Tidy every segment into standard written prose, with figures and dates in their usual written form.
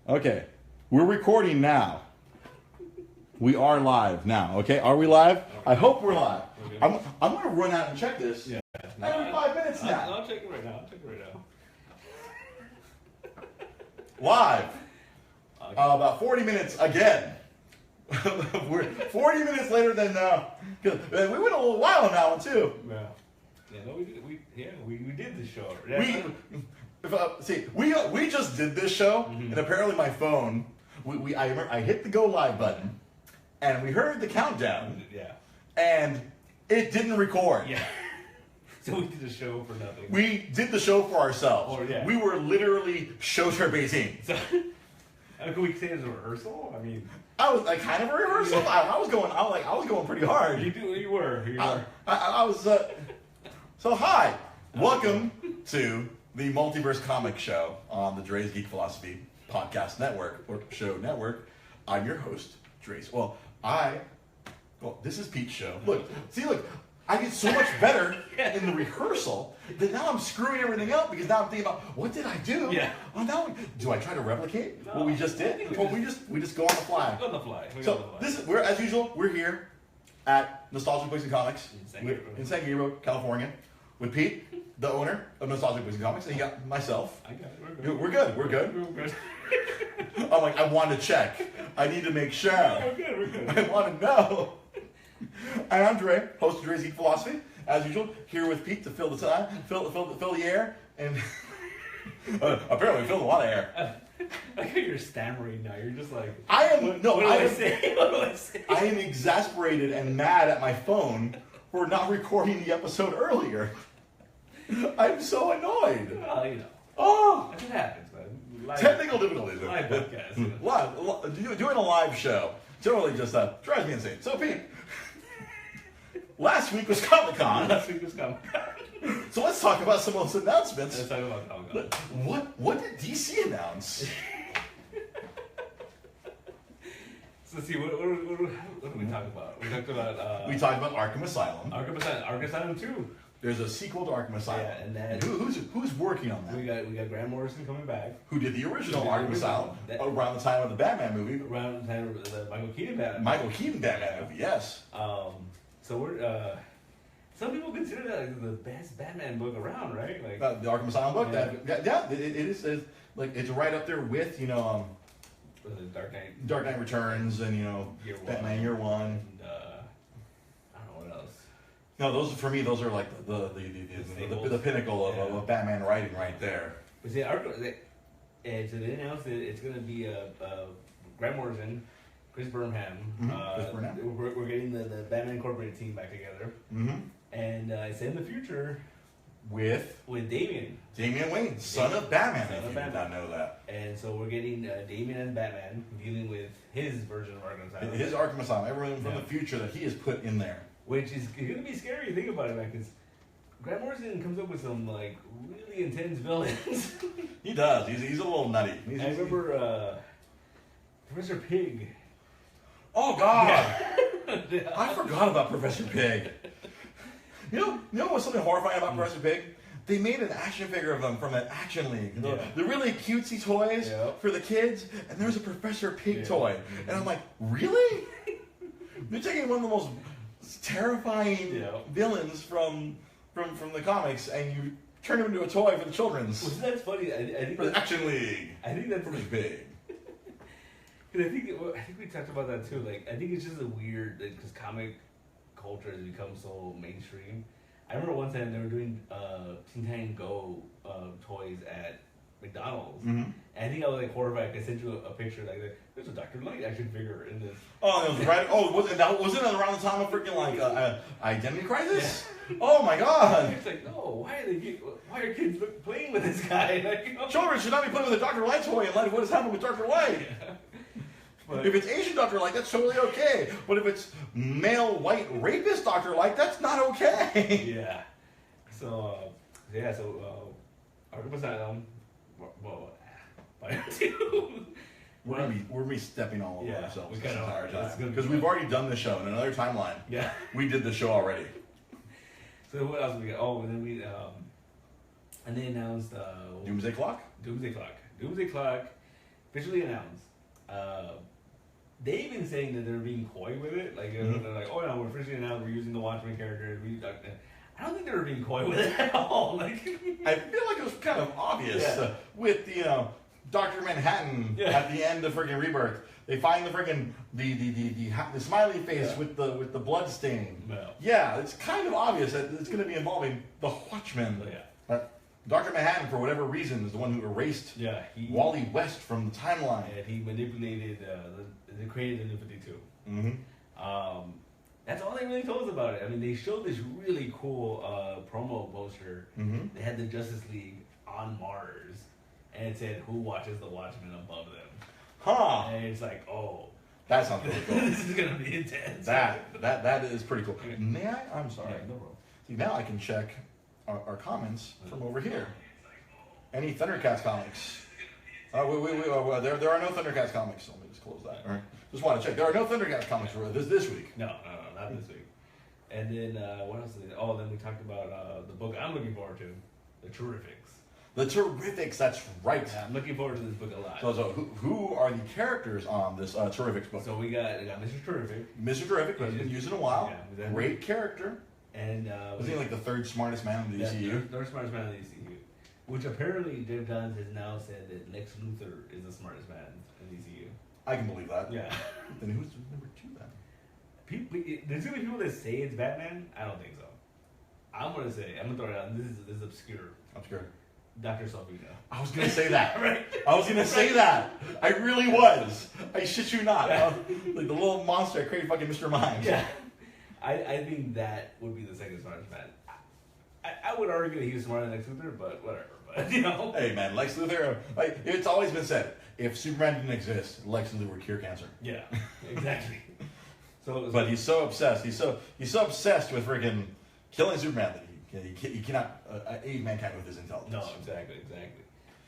Okay, we're recording now. We are live now. Okay, are we live? I hope we're live. Okay. I'm gonna run out and check this. Yeah. Every 5 minutes now. I'll check it right now. Live. About 40 minutes again. We're 40 minutes later than we went a little while on that one too. Yeah. Yeah. No, we did the show. We just did this show, and apparently my phone. I remember I hit the go live button, and we heard the countdown. Yeah. And it didn't record. Yeah. So we did the show for nothing. We did the show for ourselves. Oh, yeah. We were literally show turbazing. So, can we say it was a rehearsal? I mean, I was like kind of a rehearsal. I was going pretty hard. you were. I was. So hi, welcome to the Multiverse Comic Show on the Dre's Geek Philosophy Podcast Network or Show Network. I'm your host, Dre's. Well, this is Pete's show. Look, I get so much better in the rehearsal that now I'm screwing everything up because now I'm thinking about what did I do? Yeah. Oh, now do I try to replicate No, what we just did? We just go on the fly. Go on the fly. We're as usual. We're here at Nostalgic Books and Comics In San Gabriel, California, with Pete, the owner of Nostalgic Books and Comics, and you got myself. I got it. We're good. We're good. I'm like, I want to check. I need to make sure. We're good. I want to know. And I'm Dre, host of Dre's Geek Philosophy, as usual, here with Pete to fill the time, fill the air, and apparently we filled a lot of air. I think you're stammering now. You're just like, What do I say? I am exasperated and mad at my phone for not recording the episode earlier. I'm so annoyed. Well, you know. Oh, That's what happens, man. technical difficulties. Live podcast. Live, doing a live show generally just drives me insane. So Pete, last week was Comic-Con. Last week was Comic. So let's talk about some of those announcements. Let's talk about Comic-Con. What did DC announce? So let's see, what did we talk about? We talked about Arkham Asylum. Arkham Asylum 2. There's a sequel to Arkham Asylum. Yeah, and then who's working on that? we got Grant Morrison coming back. Who did the original Who did the Arkham original? Asylum around the time of the Batman movie? Around the time of the Michael Keaton Batman. Michael Keaton Batman movie, yes. So we're some people consider that like the best Batman book around, right? Like The Arkham Asylum book. Yeah. It is like it's right up there with was it Dark Knight. Dark Knight Returns and Year One. Batman Year One. And I don't know what else. No, those for me those are like the pinnacle of Batman writing right there. But see, so they announced that it's going to be Grant Morrison, Chris Burnham. Chris Burnham. We're getting the Batman Incorporated team back together. Mm-hmm. And it's in the future With Damian Wayne, son of Batman. Son If of you Batman. did not know that. And so we're getting Damian as Batman dealing with his version of Arkham Asylum. His Arkham Asylum, everything from the future that he has put in there. Which is going to be scary to think about it, man, because Grant Morrison comes up with some like really intense villains. He does. He's a little nutty. I remember Professor Pig. Oh God! Yeah. I forgot about Professor Pig. You know what's something horrifying about Professor Pig? They made an action figure of him from an Action League. The really cutesy toys for the kids, and there's a Professor Pig toy. And I'm like, really? You're taking one of the most terrifying villains from the comics, and you turn him into a toy for the children's. Well, that's funny. I think For the Action League. I think that's Professor Pig. Because I think we talked about that too. Like, I think it's just a weird, because comic culture has become so mainstream. I remember one time they were doing Teen Titans Go toys at McDonald's. Mm-hmm. And I think I was like horrified. I sent you a picture like, there's a Dr. Light action figure in this. Oh, it was right. Oh, wasn't it around the time of freaking like Identity Crisis? Yeah. Oh my God! It's like, no, why are kids playing with this guy? Like, you know? Children should not be playing with a Dr. Light toy in light of what has happened with Dr. Light. Yeah. But if it's Asian Dr. Light, that's totally okay. But if it's male white rapist Dr. Light, that's not okay. Yeah. So Arkham Asylum. Well, we're gonna be stepping all over ourselves we this kinda entire are. time It's gonna because be we've already done the show in another timeline. Yeah. We did the show already. So what else we got? Oh, and then and they announced Doomsday Clock. Doomsday Clock officially announced. They've been saying that they're being coy with it. Like, they're like, oh no, we're officially announced, we're using the Watchmen characters. I don't think they were being coy with it at all. Like, I feel like it was kind of obvious with the, Dr. Manhattan at the end of freaking Rebirth. They find the freaking the smiley face with the blood stain. Yeah, it's kind of obvious that it's going to be involving the Watchmen. Dr. Manhattan, for whatever reason, is the one who erased Wally West from the timeline. And he manipulated, they created the New 52. Mm-hmm. That's all they really told us about it. I mean, they showed this really cool promo poster. Mm-hmm. They had the Justice League on Mars, and it said, "Who watches the Watchmen above them?" Huh. And it's like, oh, that sounds really cool. This is gonna be intense. That is pretty cool. May I? I'm sorry. Yeah, no problem. See, now I can check our comments from over here. Any Thundercats comics? There are no Thundercats comics. Let me just close that. All right. Just want to check. There are no Thundercats comics for this week. No, not this week. And then what else? Then we talked about the book I'm looking forward to, The Terrifics. The Terrifics, that's right. Yeah, I'm looking forward to this book a lot. So who are the characters on this Terrifics book? So we got Mr. Terrific. Mr. Terrific, who has been used in a while. Yeah, great character. And was he like the third smartest man in the DCU? Third smartest man in the DCU. Which apparently Jeff Johns has now said that Lex Luthor is the smartest man in the DCU. I can believe that. Yeah. Then who's number 2 then? There's gonna be people that say it's Batman. I don't think so. I'm gonna throw it out. This is obscure. Obscure. Dr. Salvino. I was gonna say that. Right. I was gonna say that. I really was. I shit you not. Yeah. Like the little monster that created fucking Mr. Mime. Yeah. I think that would be the second smartest man. I would argue that he was smarter than Lex Luthor, but whatever. But Hey man, Lex Luthor. Like it's always been said, if Superman didn't exist, Lex Luthor would cure cancer. Yeah. Exactly. But he's so obsessed. He's so obsessed with freaking killing Superman that he cannot aid mankind with his intelligence. No, exactly.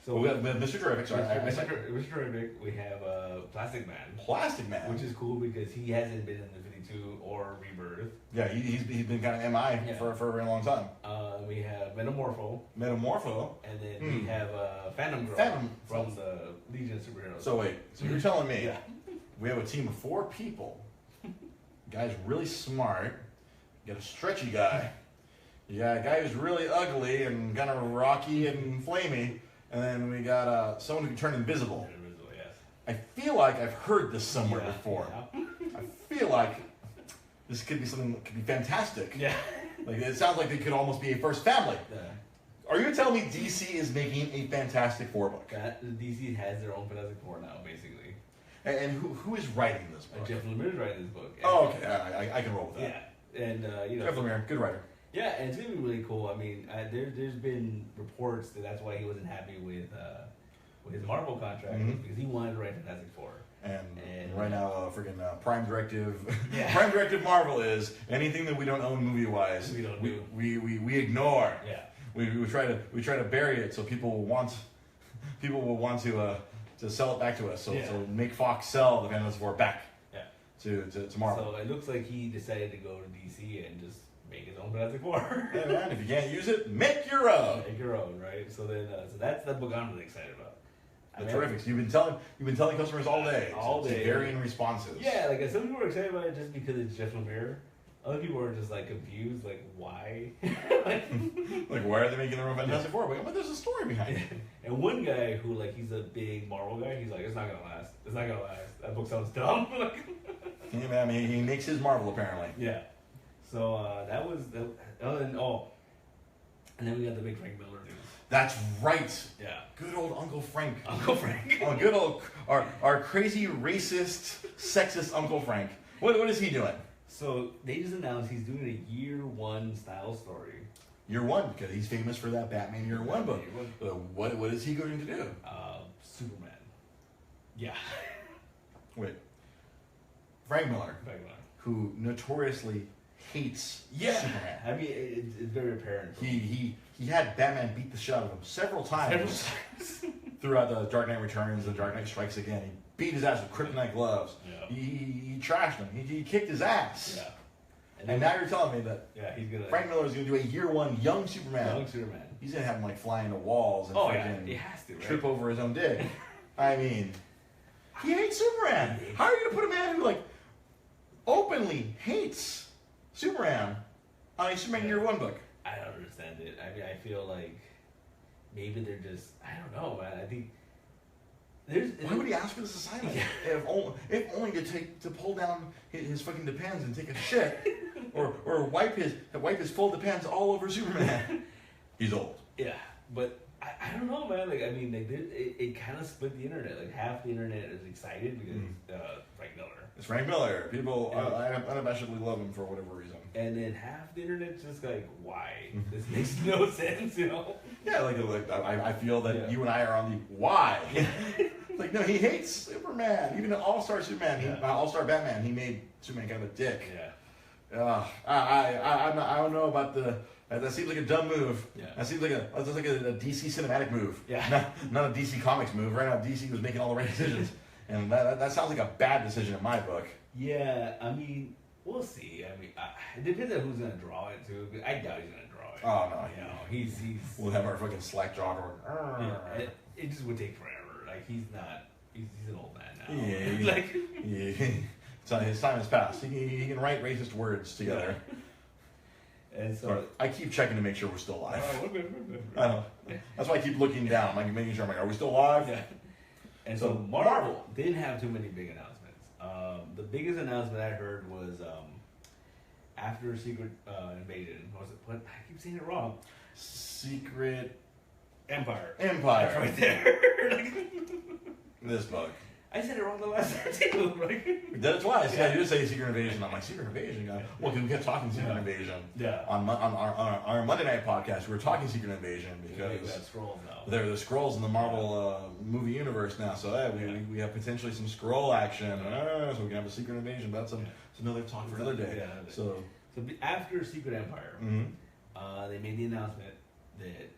So we have Mr. Terrific. Sorry, Mr. Terrific. We have Plastic Man. Plastic Man, which is cool because he hasn't been in the 52 or Rebirth. Yeah, he's been kind of MI for a very long time. We have Metamorpho, and then we have Phantom Girl from the Legion of Superheroes. So wait, you're telling me we have a team of 4 people? Guy's really smart. You got a stretchy guy. You got a guy who's really ugly and kind of rocky and flamey. And then we got someone who can turn invisible. Yes. I feel like I've heard this somewhere before. Yeah. I feel like this could be something that could be fantastic. Yeah. Like it sounds like they could almost be a first family. Yeah. Are you telling me DC is making a Fantastic Four book? DC has their own Fantastic Four now, basically. And who is writing this book? Jeff Lemire is writing this book. Oh, okay. I can roll with that. Yeah. And Jeff Lemire, good writer. Yeah, and it's gonna be really cool. I mean, there's been reports that that's why he wasn't happy with his Marvel contract because he wanted to write Fantastic Four. And right now, freaking Prime Directive, Yeah. Prime Directive Marvel is anything that we don't own movie wise. We don't we ignore. Yeah. We try to bury it so people will want to sell it back to us. So make Fox sell the Fantastic Four back. Yeah. To Marvel. So it looks like he decided to go to DC and just make his own Fantastic Four. Yeah, man, if you can't use it, make your own. Make your own, right? So then, so that's the book I'm really excited about. The Terrifics. You've been telling customers all day. All day. Varying responses. Yeah, like some people are excited about it just because it's Jeff Lemire. Other people are just like confused, like why? Like why are they making their own Fantastic Four? But there's a story behind it. And one guy who he's a big Marvel guy, he's like, it's not gonna last. It's not gonna last. That book sounds dumb. Yeah, man, I mean, he makes his Marvel apparently. Yeah. So that was the. And then we got the big Frank Miller news. That's right. Yeah. Good old Uncle Frank. Uncle Frank. Oh, good old our crazy racist, sexist Uncle Frank. What is he doing? So they just announced he's doing a year 1 style story. Year 1, because he's famous for that Batman Year 1 book. What is he going to do? Superman. Yeah. Wait. Frank Miller, who notoriously hates Superman. I mean, it's very apparent. He had Batman beat the shit out of him several times throughout the Dark Knight Returns, the Dark Knight Strikes Again. He beat his ass with kryptonite gloves. Yeah. He trashed him. He kicked his ass. Yeah. And now you're telling me that he's gonna Frank Miller is going to do a year 1 young Superman. Young Superman. He's going to have him fly into walls and he has to, right? trip over his own dick. I mean, He hates Superman. How are you gonna put a man who like openly hates Superman on a Superman Year One book? I don't understand it. I mean, I feel like maybe they're just, I don't know, man. I think why would he ask for this assignment? If only to pull down his fucking Depends and take a shit, or wipe his full Depends all over Superman. He's old. Yeah, but I don't know, man. Like, I mean, it kind of split the internet. Like, half the internet is excited because Frank Miller. It's Frank Miller. People unabashedly love him for whatever reason. And then half the internet's just like, why? This makes no sense, you know? Yeah, like I feel that you and I are on the why. Like, no, he hates Superman. Even All-Star Superman, All-Star Batman, he made Superman kind of a dick. Yeah. I don't know about the. That seems like a dumb move. Yeah. That seems like a DC cinematic move. Yeah. Not a DC Comics move. Right now, DC was making all the right decisions, and that sounds like a bad decision in my book. Yeah, I mean, we'll see. I mean, it depends on who's gonna draw it too. I doubt he's gonna draw it. Oh no, you know, he's. We'll have our fucking slack jaw going. Yeah, it just would take forever. Like, he's not. He's an old man now. Yeah. Like. Yeah. So his time has passed. He can write racist words together. Yeah. And so I keep checking to make sure we're still alive. We're good. I know. That's why I keep looking down, like making sure. I'm like, are we still alive? Yeah. And so Marvel didn't have too many big announcements. The biggest announcement I heard was after Secret Invasion. What was it? What? I keep saying it wrong. Secret Empire. That's right there. This book. I said it wrong the last time too. Right? We did it twice. Yeah, you did say Secret Invasion. I'm like, Secret Invasion, guy. Well, because we kept talking Secret Invasion. Yeah. On our Monday night podcast, we were talking Secret Invasion because we got Skrulls now. There are the Skrulls in the Marvel movie universe now. So we have potentially some Skrull action. So we can have a Secret Invasion. But that's another talk for another day. Yeah. So after Secret Empire, they made the announcement that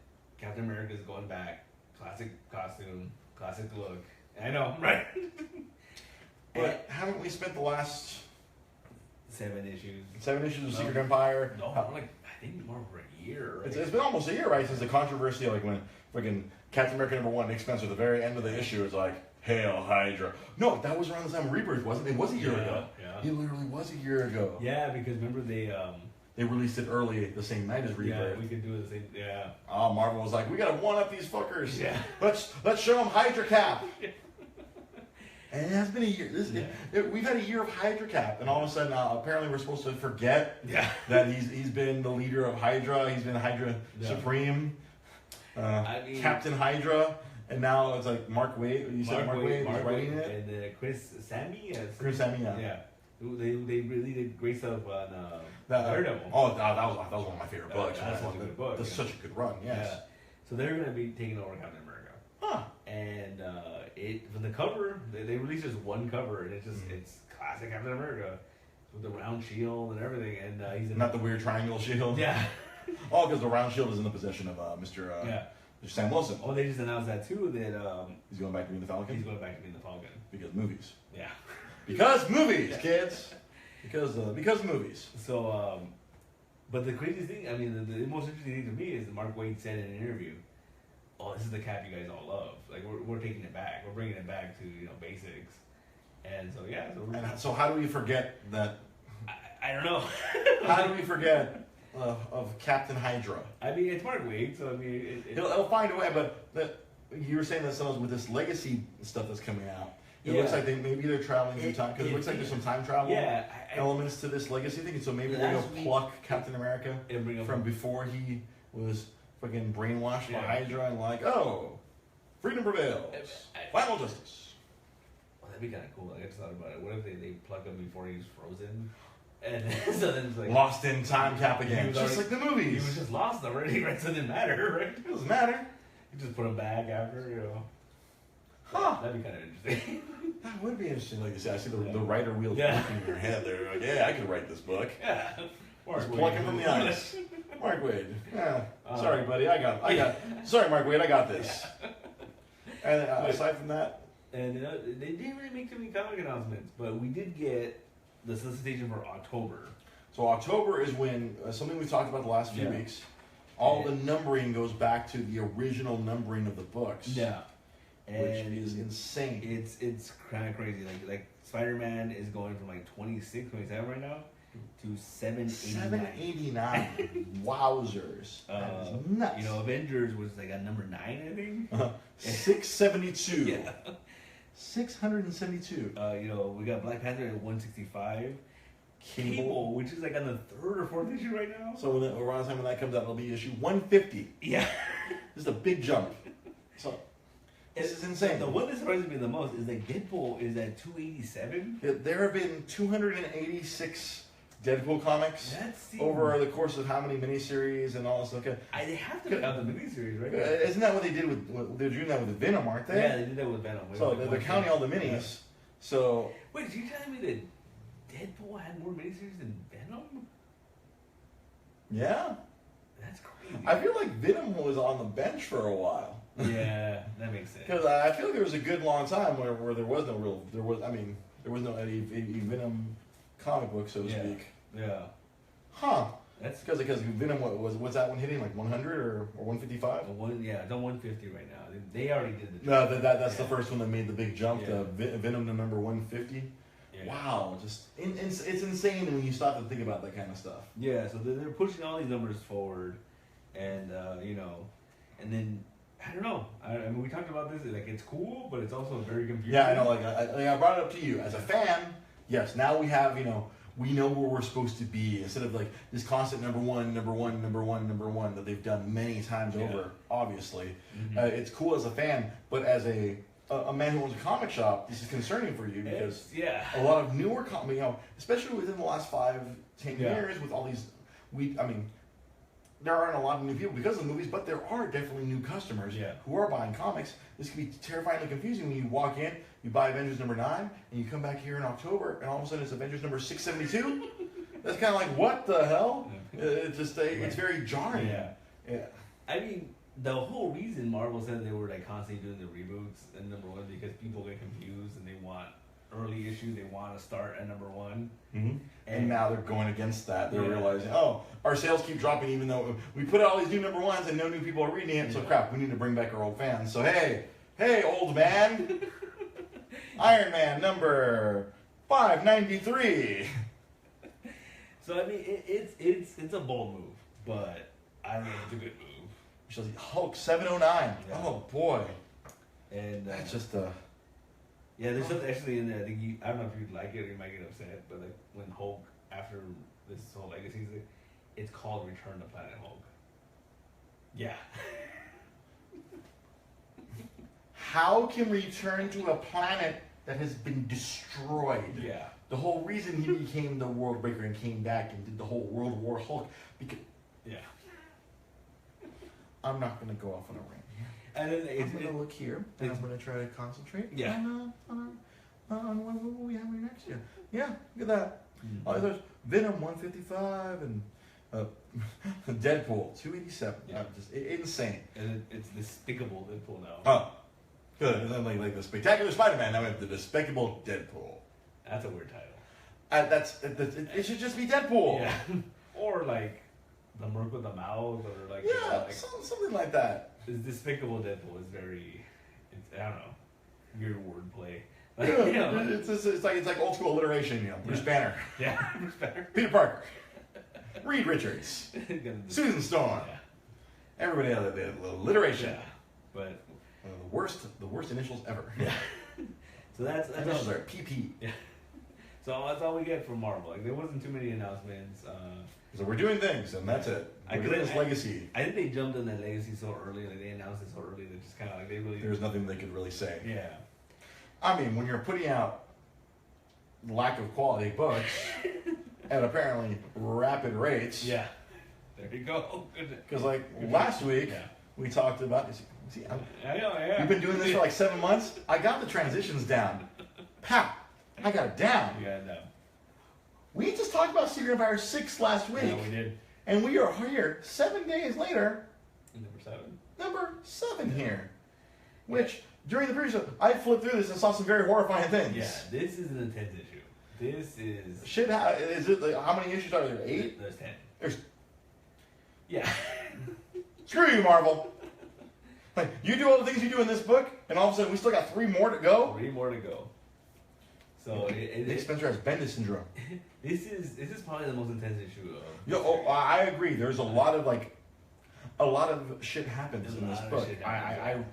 Captain America is going back. Classic costume, classic look. I know, right? But haven't we spent the last 7 issues? 7 issues of Secret Empire? No, like I think more over a year. Right? It's been almost a year, right, since the controversy, like when freaking Captain America #1, Nick Spencer, at the very end of the issue is like, "Hail Hydra!" No, that was around the time of Rebirth, wasn't it? It was a year ago. Yeah. It literally was a year ago. Yeah, because remember they released it early the same night as Rebirth. Yeah, we could do the same. Yeah. Oh, Marvel was like, we gotta one up these fuckers. Yeah. Let's show them Hydra Cap. And it has been a year. We've had a year of Hydra Cap, and all of a sudden, apparently, we're supposed to forget that he's been the leader of Hydra. He's been Hydra Supreme, Captain Hydra, and now it's like Mark Waid. You said Mark Waid was writing it, and Chris Sammy. Yeah. They really did great stuff on Daredevil. Oh, that was one of my favorite books. That's such a good book. That's such a good run. Yes. Yeah. So they're going to be taking over Captain America. Huh. And from the cover, they released just one cover, and it's classic Captain America with the round shield and everything. And he's not the weird triangle shield. Yeah. Oh, because the round shield is in the possession of Mr. Sam Wilson. Oh, they just announced that too. That he's going back to being the Falcon. He's going back to being the Falcon because movies. Yeah. Because movies, kids. Because movies. So, but the craziest thing, I mean, the most interesting thing to me is that Mark Waid said in an interview, "Oh, this is the Cap you guys all love. Like we're taking it back. We're bringing it back to basics." And so So how do we forget that? I don't know. How do we forget of Captain Hydra? I mean, it's Mark Waid, so I mean, he'll find a way. But you were saying that some with this legacy stuff that's coming out. It looks like maybe they're traveling through time because it looks like there's some time travel elements to this legacy thing. So maybe they're gonna pluck Captain America from before he was fucking brainwashed by Hydra and like, oh, freedom prevails, final justice. Well, that'd be kind of cool. I just thought about it. What if they pluck him before he was frozen? And so then it's like lost in time cap again, just like the movies. He was just lost already, right? So it didn't matter, right? It doesn't matter. You just put him back after, Huh. That'd be kind of interesting. That would be interesting. Like you said, I see the writer wheels working in your head. They're like, yeah, I could write this book. Yeah. Just pluck him from the ice. Mark Waid. Yeah. Sorry, buddy. Sorry, Mark Waid. I got this. And aside from that, and they didn't really make too many comic announcements, but we did get the solicitation for October. So October is when something we've talked about the last few weeks. All the numbering goes back to the original numbering of the books. Yeah. which is insane. It's kind of crazy. Like Spider-Man is going from like 26, 27 right now to 789. Wowzers. That is nuts. You know, Avengers was like at number 9, I think. 672. Yeah. 672. You know, we got Black Panther at 165. Cable, which is like on the 3rd or 4th issue right now. So around the time when that comes out, it'll be issue 150. Yeah. This is a big jump. So this is insane. The one that surprises me the most is that Deadpool is at 287. There have been 286 Deadpool comics over the course of how many miniseries and all this stuff. They have to count the miniseries, right? Isn't that what they did with? They're doing that with Venom, aren't they? Yeah, they did that with Venom. So they're counting all the minis. Yeah. So wait, are you telling me that Deadpool had more miniseries than Venom? Yeah. That's crazy. I feel like Venom was on the bench for a while. Yeah, that makes sense. Because I feel like there was a good long time where there was no a Venom comic book, so to speak. Yeah. Huh. That's because Venom was that one hitting like 100 or 155? It's on 150 right now. They already did the jump. No, that's the first one that made the big jump. Yeah. The Venom to number 150. Yeah. Wow, it's insane when you stop to think about that kind of stuff. Yeah, so they're pushing all these numbers forward, and you know, and then I don't know. I mean, we talked about this. Like, it's cool, but it's also very confusing. Yeah, I know. Like I brought it up to you as a fan. Yes, now we have we know where we're supposed to be instead of like this constant number one that they've done many times over. Obviously, it's cool as a fan, but as a man who owns a comic shop, this is concerning for you because a lot of newer comics, especially within the last 5-10 years, with all these, there aren't a lot of new people because of the movies, but there are definitely new customers who are buying comics. This can be terrifyingly confusing when you walk in, you buy Avengers number 9, and you come back here in October, and all of a sudden it's Avengers number 672. That's kind of like, what the hell? It's just it's very jarring. Yeah. I mean, the whole reason Marvel said they were like constantly doing the reboots and number 1 because people get confused and they want early issues. They want to start at number 1. Mm-hmm. And now they're going against that. They're realizing, our sales keep dropping even though we put out all these new number 1s and no new people are reading it. So crap, we need to bring back our old fans. So hey, old man, Iron Man number 593. So I mean, it's a bold move, but I don't know if it's a good move. Hulk 709. Yeah. Oh boy, and that's just there's something actually in there. I think I don't know if you'd like it or you might get upset, but like when Hulk after this whole legacy, it's called Return to Planet Hulk. Yeah. How can we return to a planet that has been destroyed? Yeah. The whole reason he became the World Breaker and came back and did the whole World War Hulk because. Yeah. I'm not going to go off on a rant here. And then I'm going to look here, and I'm going to try to concentrate on what we have next year. Yeah, look at that. There's Venom 155 and Deadpool 287. Yeah. Just insane. And it's Despicable Deadpool now. Oh, good. And then like the Spectacular Spider-Man, now we have the Despicable Deadpool. That's a weird title. It should just be Deadpool. Yeah. Or like the Merc with the Mouth, or like something like that. This Despicable Deadpool is very, I don't know, weird wordplay. Like, it's like old school alliteration. Bruce Banner. Yeah, Bruce Banner. Peter Parker. Reed Richards. Susan Storm. Yeah. Everybody else, the alliteration. Yeah. But the worst initials ever. Yeah. So that's initials are PP. Yeah. So that's all we get from Marvel. Like, there wasn't too many announcements. So we're doing things, and that's it. We're doing this legacy. I think they jumped on that legacy so early. Like, they announced it so early that just kind of like they really. There's nothing they could really say. Yeah. I mean, when you're putting out lack of quality books at apparently rapid rates. Yeah. There you go. Because like last week, we talked about. You've been doing this for like 7 months. I got the transitions down. Pow! I got it down. You got it down. We just talked about Secret Empire 6 last week. Yeah, we did. And we are here 7 days later. Number 7 here. Which, during the previous show, I flipped through this and saw some very horrifying things. Yeah, this is an intense issue. This is... Shit, is it like, how many issues are there? 8? There's 10. There's... Yeah. Screw you, Marvel. Like, you do all the things you do in this book, and all of a sudden we still got 3 more to go. 3 more to go. So Nick Spencer has Bendis syndrome. This is probably the most intense issue of. I agree. There's a lot of shit happens in this book.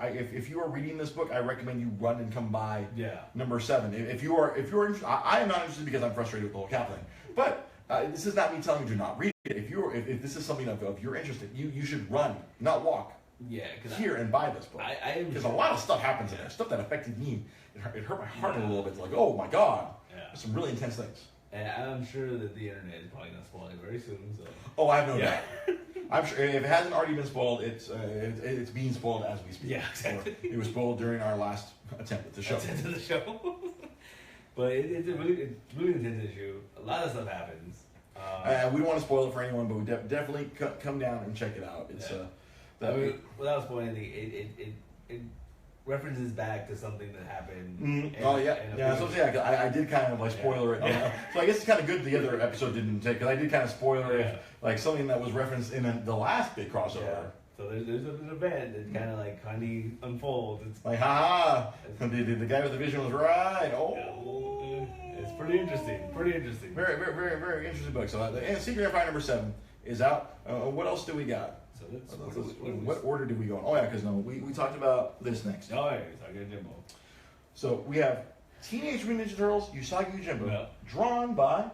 If you are reading this book, I recommend you run and come by number 7. If you are interested, I am not interested because I'm frustrated with the whole Cap thing. But this is not me telling you to not read it. If this is something of you're interested, you should run, not walk. Yeah, here and buy this book. Because a lot of stuff happens in there. Stuff that affected me. It hurt my heart a little bit. It's like, oh my god, there's some really intense things. And I'm sure that the internet is probably gonna spoil it very soon. So. Oh, I have no doubt. I'm sure if it hasn't already been spoiled, it's being spoiled as we speak. Yeah, exactly. It was spoiled during our last attempt at the show. But it's a really intense issue. A lot of stuff happens. We don't want to spoil it for anyone, but we definitely come down and check it out. It's without spoiling anything, it references back to something that happened. I did kind of like spoiler it. So I guess it's kind of good the other episode didn't take, because I did kind of spoiler it, like something that was referenced in the last big crossover. Yeah. So there's an event that kind of unfolds. It's like, the guy with the vision was right. Oh, it's pretty interesting. Very, very, very, very interesting book. So, and Secret Empire number 7 is out. What else do we got? What order did we go in? Oh yeah, because we talked about this next. Oh yeah, Usagi Yojimbo. So we have Teenage Mutant Ninja Turtles, Usagi Yojimbo, drawn by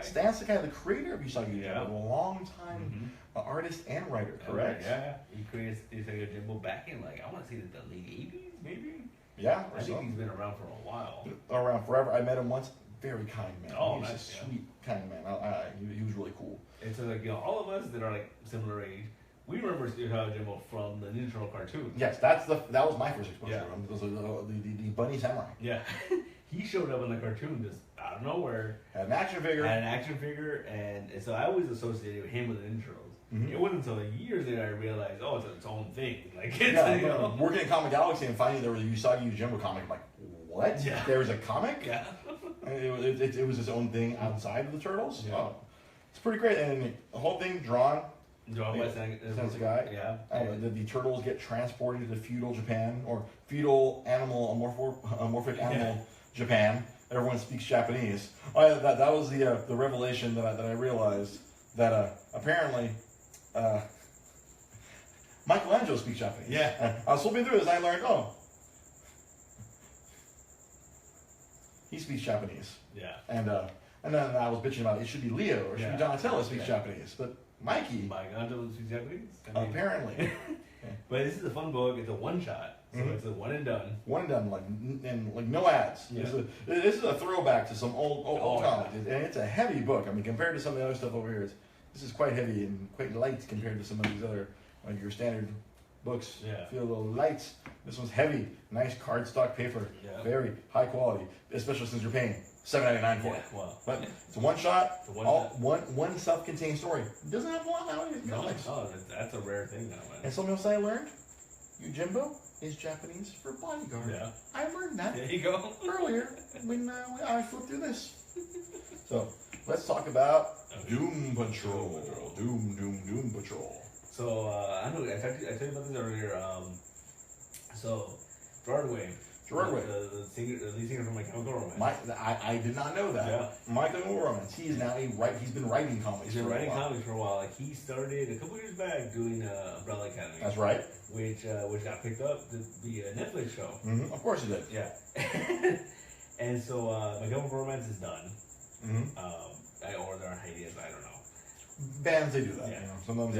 Stan Sakai, the creator of Usagi Yojimbo, a long-time artist and writer, correct? Yeah, he created Usagi Yojimbo back in I want to say the late 80s, maybe. Yeah, I think he's been around for a while. Around forever. I met him once. Very kind man. Oh, he's a sweet, kind man. He was really cool. And so all of us that are similar age. We remember Usagi Yojimbo from the Ninja Turtle cartoon. Yes, that was my first exposure to him. Because of the bunny samurai. Yeah, he showed up in the cartoon just out of nowhere. Had an action figure, and so I always associated him with the Ninja Turtles. Mm-hmm. It wasn't until years later I realized, it's its own thing. Working at Comic Galaxy and finding there was a Usagi Yojimbo comic, I'm like, what? Yeah. There was a comic? Yeah. It was its own thing outside of the Turtles. Yeah. Oh, it's pretty great, and the whole thing drawn by Stan Sakai. Yeah. The turtles get transported to feudal Japan, or feudal amorphic animal Japan. Everyone speaks Japanese. That was the revelation that I realized that apparently Michelangelo speaks Japanese. Yeah. I was flipping through this and I learned, he speaks Japanese. Yeah. And then I was bitching about it should be Leo or it should be Donatello speaks Japanese, but Michelangelo speaks Japanese? Apparently. But this is a fun book. It's a one-shot. So it's a one and done. One and done, and no ads. Yeah. This is a throwback to some old comics, and it's a heavy book. I mean, compared to some of the other stuff over here, this is quite heavy and quite light compared to some of these other, your standard books. Yeah. Feel a little light. This one's heavy, nice cardstock paper, very high quality, especially since you're paying $7.99 for it. Wow. But it's a one shot, one self-contained story. It doesn't have a lot nowadays. No, that's a rare thing now, man. And something else I learned: Yojimbo is Japanese for bodyguard. Yeah. I learned that. There you go. Earlier when I flipped through this. So let's talk about Doom Patrol. Doom Patrol. So I told you about this earlier. So Gerard Way. The lead singer from My Chemical Romance. I did not know that. Yeah. My Chemical Romance. He's been writing comics. He's been writing comics for a while. He started a couple years back doing Umbrella Academy. That's right. Which got picked up to be a Netflix show. Mm-hmm. Of course it did. Yeah. And so My Chemical Romance is done. Mm-hmm. Or they're on hiatus. I don't know. Bands, they do that. Yeah. Sometimes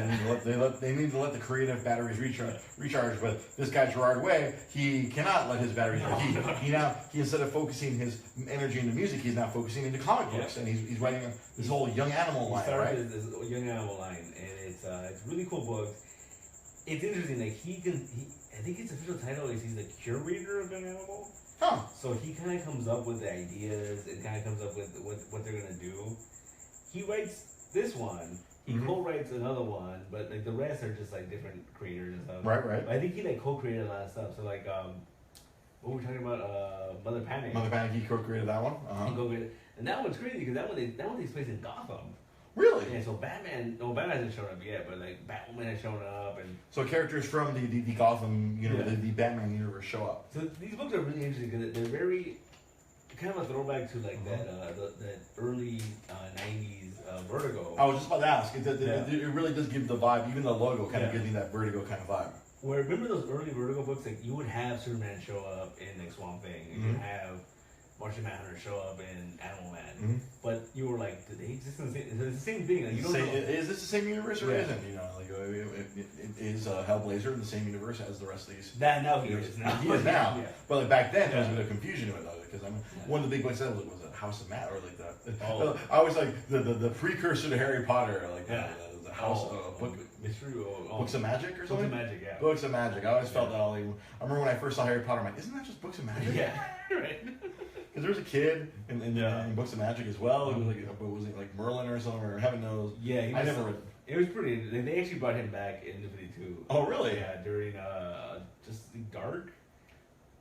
they need to let the creative batteries recharge. But this guy Gerard Way, he cannot let his batteries recharge. He instead of focusing his energy into music, he's now focusing into comic books, and he's writing this whole Young Animal line, right? This Young Animal line, and it's a really cool book. It's interesting. I think his official title is he's the curator of Young Animal. Huh. So he kind of comes up with the ideas and kind of comes up with what they're gonna do. He writes this one, he co-writes another one, but the rest are just different creators and stuff. Right. But I think he co-created a lot of stuff. So what were we talking about? Mother Panic. Mother Panic, he co-created that one. He co-created, and that one's crazy because that one takes place in Gotham. Really? Yeah, so Batman hasn't shown up yet, but like Batwoman has shown up, and so characters from the Gotham universe, the Batman universe show up. So these books are really interesting because they're very kind of a throwback to like that early '90s Vertigo. I was just about to ask. It really does give the vibe. Even the logo kind of gives me that Vertigo kind of vibe. Where remember those early Vertigo books? Like you would have Superman show up in like Swamp Thing, and you'd have Martian Manhunter show up in Animal Man, but you were like, do they exist in the same? It's the same thing. Like, you don't know. Is this the same universe or isn't? You know, like is Hellblazer in the same universe as the rest of these? That now he is now. He is now. Yeah. But like back then, there was a bit of confusion about it because one of the big ones that was a House of Matt or like that. Oh. I was like the precursor to Harry Potter, like the House of Book. Mystery Books of Magic or something? Books of Magic, yeah. Books of Magic. I always felt that I remember when I first saw Harry Potter, I'm like, isn't that just Books of Magic? Yeah, right. Because there was a kid in Books of Magic as well. It was like Merlin or something, or heaven knows. Yeah, I never read. It was pretty. They actually brought him back in New 52. Oh, really? Yeah, during Justice League Dark.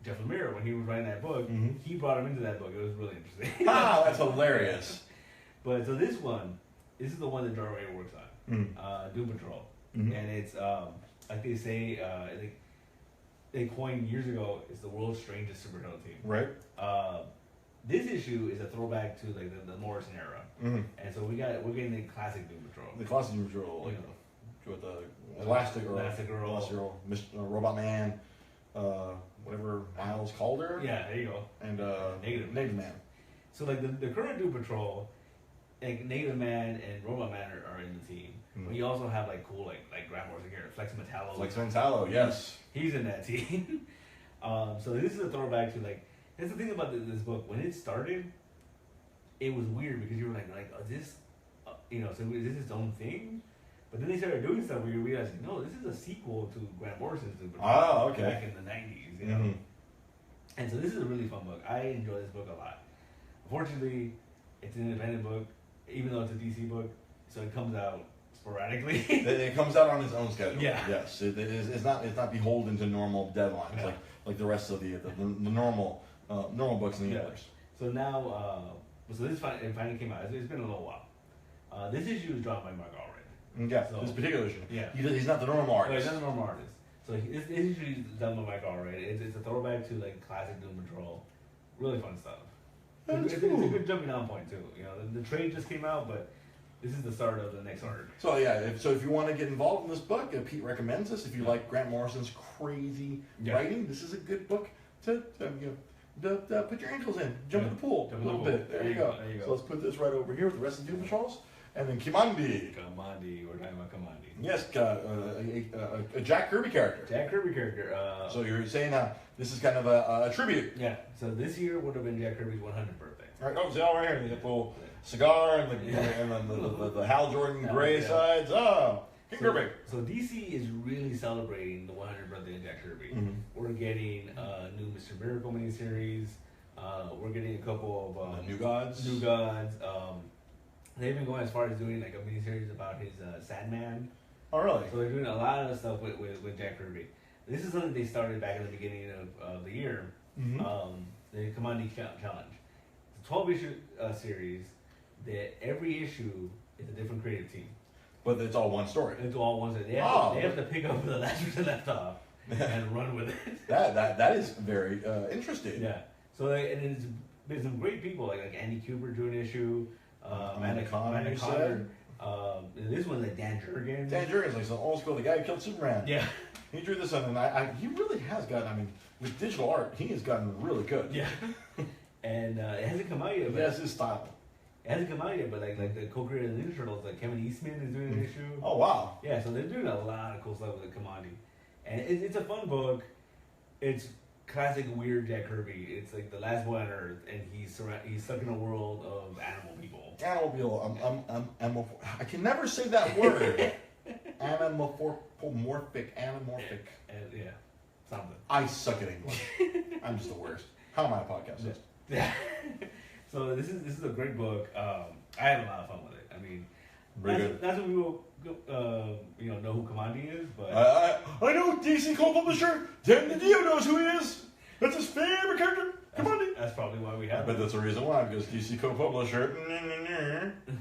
Jeff Lemire, when he was writing that book, he brought him into that book. It was really interesting. That's hilarious. But so this is the one that Jarway works on. Doom Patrol. And it's like they say, they coined years ago, it's the world's strangest superhero team. Right. This issue is a throwback to like the Morrison era, and so we're getting the classic Doom Patrol. The classic Doom Patrol, like with the Elastigirl, Robot Man, whatever Miles Calder. Yeah, there you go. And Negative Man. So like the current Doom Patrol, like Negative Man and Robot Man are in the team. But you also have like cool like Grant Morrison here, Flex Metallo. Yes. He's in that team. So this is a throwback to like. That's the thing about this book. When it started, it was weird because you were like, this, so is this its own thing? But then they started doing stuff where you realize, no, this is a sequel to Grant Morrison's Doom Patrol. Oh, okay. Back in the 90s, you know. And so this is a really fun book. I enjoy this book a lot. Unfortunately, it's an independent book, even though it's a DC book, so it comes out sporadically. It comes out on its own schedule. Yeah. Yes. It's not beholden to normal deadlines like the rest of the normal books in the universe. So now, so this finally came out. It's been a little while. This issue is drawn by Mark Allred. Yeah. So, this particular issue. Yeah. He's not the normal artist. No, he's not the normal artist. So this issue is done by Mark Allred. It's a throwback to like classic Doom Patrol. Really fun stuff. It's a good jumping on point too. The trade just came out, but this is the start of the next arc. So yeah, if you want to get involved in this book, Pete recommends this. If you like Grant Morrison's crazy writing, this is a good book to put your ankles in, jump in the pool a little bit. There you go. So let's put this right over here with the rest of the Doom Patrols, and then Kimandi. We're talking about Kimandi. Yes, a Jack Kirby character. So you're saying this is kind of a tribute. Yeah. So this year would have been Jack Kirby's 100th birthday. All right. Oh, see all right here. The little cigar and the Hal Jordan gray sides. Oh, King Kirby. So DC is really celebrating the 100th birthday of Jack Kirby. We're getting a new Mr. Miracle miniseries. We're getting a couple of New Gods. They've been going as far as doing like a miniseries about his Sandman. Oh, really? So they're doing a lot of stuff with Jack Kirby. This is something they started back in the beginning of the year. The Kimandi Challenge. It's a 12-issue series that every issue is a different creative team. But it's all one story. It's all one story. They have to pick up where the last person left off and run with it. That is very interesting. Yeah. So and it's been some great people like Andy Kubert doing an issue. Amanda Conner. This one's like Dan Jurgens. Dan Jurgens, like some old school, the guy who killed Superman. Yeah. He drew this one, and he really has gotten, with digital art, he has gotten really good. Yeah. And it hasn't come out yet. He has his style. It hasn't come out yet, but like the co-creator of the Ninja Turtles, like Kevin Eastman is doing an issue. Oh, wow. Yeah, so they're doing a lot of cool stuff with the Kimandi. And it's a fun book. It's classic weird Jack Kirby. It's like the last boy on Earth, and he's stuck in a world of animal people. I can never say that word. Anamorphic. Yeah, something. I suck at English. I'm just the worst. How am I a podcast host? Yeah. So this is a great book. I had a lot of fun with it. That's what we will know who Kimandi is, but I know DC co-publisher Dan DiDio knows who he is. That's his favorite character. Kimandi. That's probably why we have. But that's the reason why, because DC co-publisher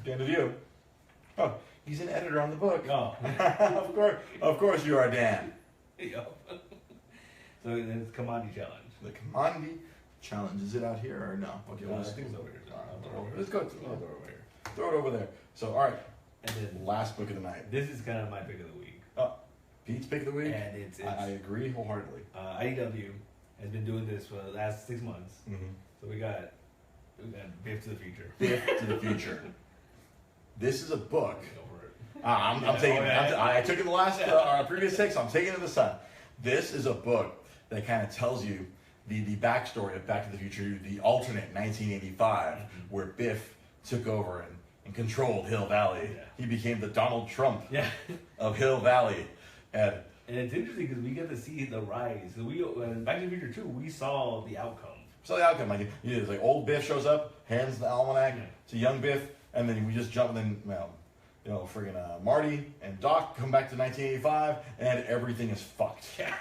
Dan DiDio. Oh, he's an editor on the book. Oh. Of course you are, Dan. Yep. So it's Commodity Challenge. The Commodity Challenge. Is it out here or no? Okay, I think it's over here. Let's go. Throw it over there. So, all right. And then last book of the night. This is kind of my pick of the week. Pete's pick of the week. And it's I agree wholeheartedly. IDW has been doing this for the last 6 months. Mm-hmm. So we got Biff to the Future. Biff to the Future. This is a book. Go for it. I'm taking it. I took it in the last previous take, so I'm taking it this time. This is a book that kind of tells you the backstory of Back to the Future, the alternate 1985, where Biff took over and controlled Hill Valley. Yeah. He became the Donald Trump of Hill Valley. And it's interesting because we get to see the rise. In Back to the Future 2, we saw the outcome. So the outcome, it's like old Biff shows up, hands the almanac to young Biff, and then we just jump, and then, friggin' Marty and Doc come back to 1985, and everything is fucked. Yeah.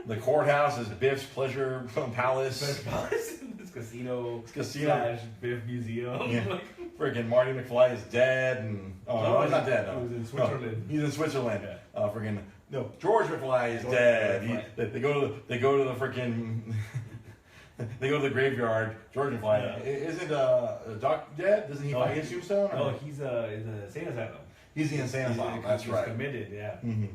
The courthouse is Biff's pleasure palace. This casino. / Biff museum. Yeah. Friggin' Marty McFly is dead, and no, he's not dead. No. He was in Switzerland. No, he's in Switzerland. Yeah. George McFly is dead. They go to the friggin' they go to the graveyard. George McFly isn't Doc dead? Doesn't he find his tombstone? No, he's in the insane asylum. He's the insane asylum. That's right. He's committed. Yeah. Mm-hmm.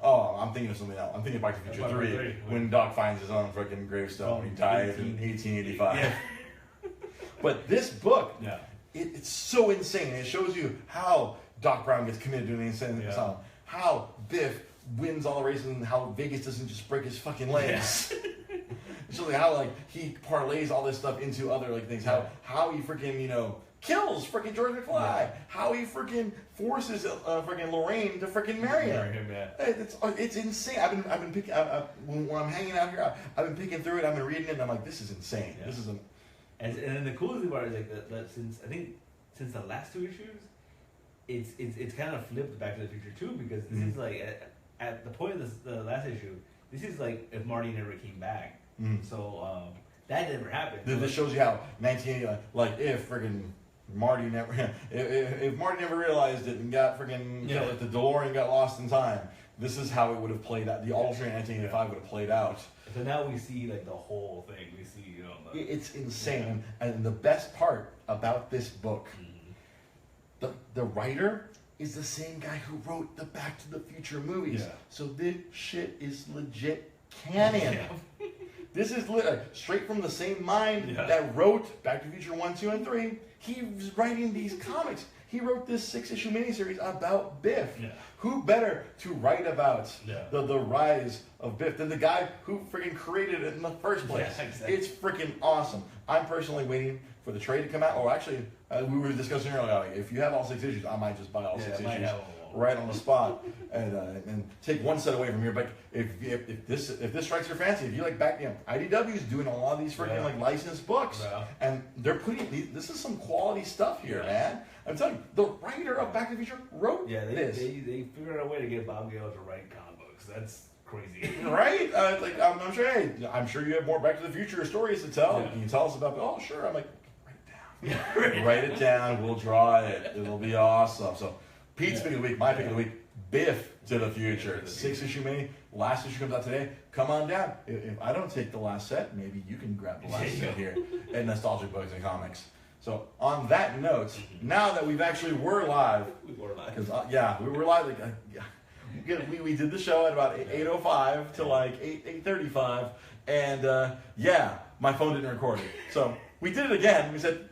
Oh, I'm thinking of something else. I'm thinking of Back to the Future 3 when Doc finds his own freaking gravestone. He died in 1885. Yeah. But this book, it's so insane. It shows you how Doc Brown gets committed to an insane asylum, how Biff wins all the races, and how Vegas doesn't just break his fucking legs. It shows how he parlays all this stuff into other things. How he freaking kills freaking George McFly. Yeah. How he freaking forces freaking Lorraine to freaking marry him. It's insane. I've been picking when I'm hanging out here. I've been picking through it. I've been reading it. And I'm like, this is insane. Yeah. This is and then the coolest thing about it is that since the last 2 issues, it's kind of flipped Back to the Future 2 because this is at the point of the last issue. This is if Marty never came back. So that never happened. This shows you how 1980, if friggin' Marty never, if Marty never realized it and got friggin' killed, if the DeLorean got lost in time, this is how it would have played out. The alternate 1985 would have played out. So now we see the whole thing. We see it's insane, and the best part about this book, the writer is the same guy who wrote the Back to the Future movies. Yeah. So this shit is legit canon. Yeah. This is straight from the same mind that wrote Back to the Future 1, 2, and 3. He was writing these comics. He wrote this 6-issue miniseries about Biff. Yeah. Who better to write about the rise of Biff than the guy who freaking created it in the first place? Yeah, exactly. It's freaking awesome. I'm personally waiting for the trade to come out. Or actually, we were discussing earlier, if you have all 6 issues, I might just buy all 6 issues right on the spot and take one set away from here. But if this strikes your fancy, if you like IDW is doing a lot of these freaking licensed books, and they're putting this is some quality stuff here, man. I'm telling you, the writer of Back to the Future wrote this. They figured out a way to get Bob Gale to write comic books. That's crazy, right? I'm sure you have more Back to the Future stories to tell. Can you tell us about? Oh, sure. I'm like, write it down. Write it down. We'll draw it. It'll be awesome. So. Pete's pick of the week, my pick of the week, Biff to the Future. 6-issue mini. Last issue comes out today. Come on down. If I don't take the last set, maybe you can grab the last set here at Nostalgic Books and Comics. So on that note, now that we're live. We were live. We were live. We did the show at about 8:05 to 8:35, and my phone didn't record it. So we did it again. We said,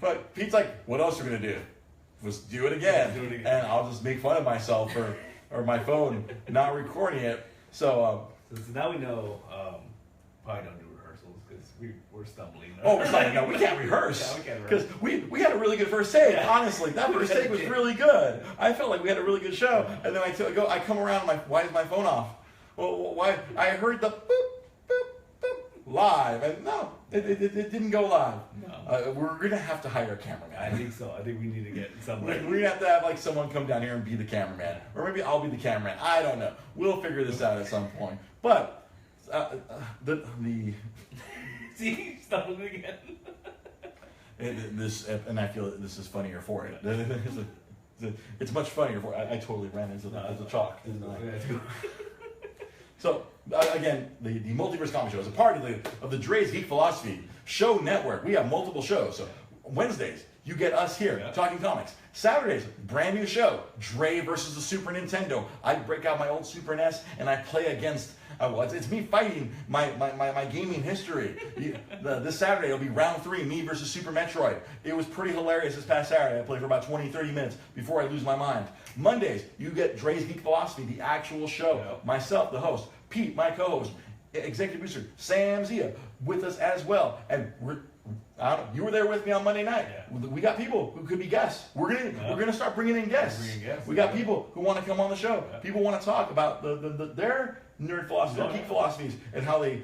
but Pete's like, what else are we gonna do? Let's do it again. And I'll just make fun of myself or my phone not recording it. So now we know probably don't do rehearsals because we're stumbling. We're stumbling. No, we can't rehearse because we had a really good first take. Yeah. Honestly, that first take was really good. I felt like we had a really good show, and then I come around. Why is my phone off? Well, why? I heard the boop boop boop live, and no, it didn't go live. No. We're gonna have to hire a cameraman. I think so. I think we need to get someone. We're gonna have to have someone come down here and be the cameraman, or maybe I'll be the cameraman. I don't know. We'll figure this out at some point. But the see, stumbling again. And I feel that this is funnier for it. This it's much funnier. I totally ran into the chalk. So again, the Multiverse Comic Show is a part of the Dre's Geek Philosophy Show Network. We have multiple shows. So Wednesdays, you get us here talking comics. Saturdays, brand new show, Dre versus the Super Nintendo. I break out my old Super NES and I play against. It's me fighting my gaming history. This Saturday it'll be round 3, me versus Super Metroid. It was pretty hilarious this past Saturday. I played for about 20-30 minutes before I lose my mind. Mondays, you get Dre's Geek Philosophy, the actual show. Myself, the host. Pete, my co-host. Executive producer Sam Zia with us as well. And you were there with me on Monday night. We got people who could be guests. We're gonna start bringing in guests. We got people who want to come on the show. People want to talk about their nerd philosophy, their geek philosophies, and how they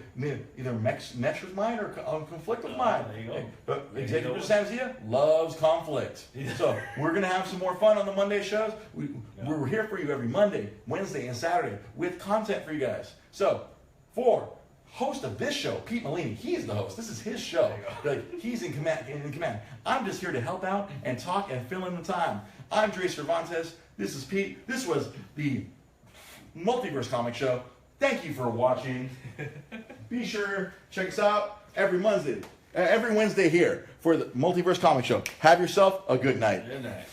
either mesh with mine or conflict with mine. There you go. But Executive producer Sam Zia loves conflict. So we're gonna have some more fun on the Monday shows. We're here for you every Monday, Wednesday, and Saturday with content for you guys. So for host of this show, Pete Malini, he's the host. This is his show. Like, he's in command. I'm just here to help out and talk and fill in the time. I'm Dre Cervantes. This is Pete. This was the Multiverse Comic Show. Thank you for watching. Be sure check us out every Wednesday here for the Multiverse Comic Show. Have yourself a good night. Good night.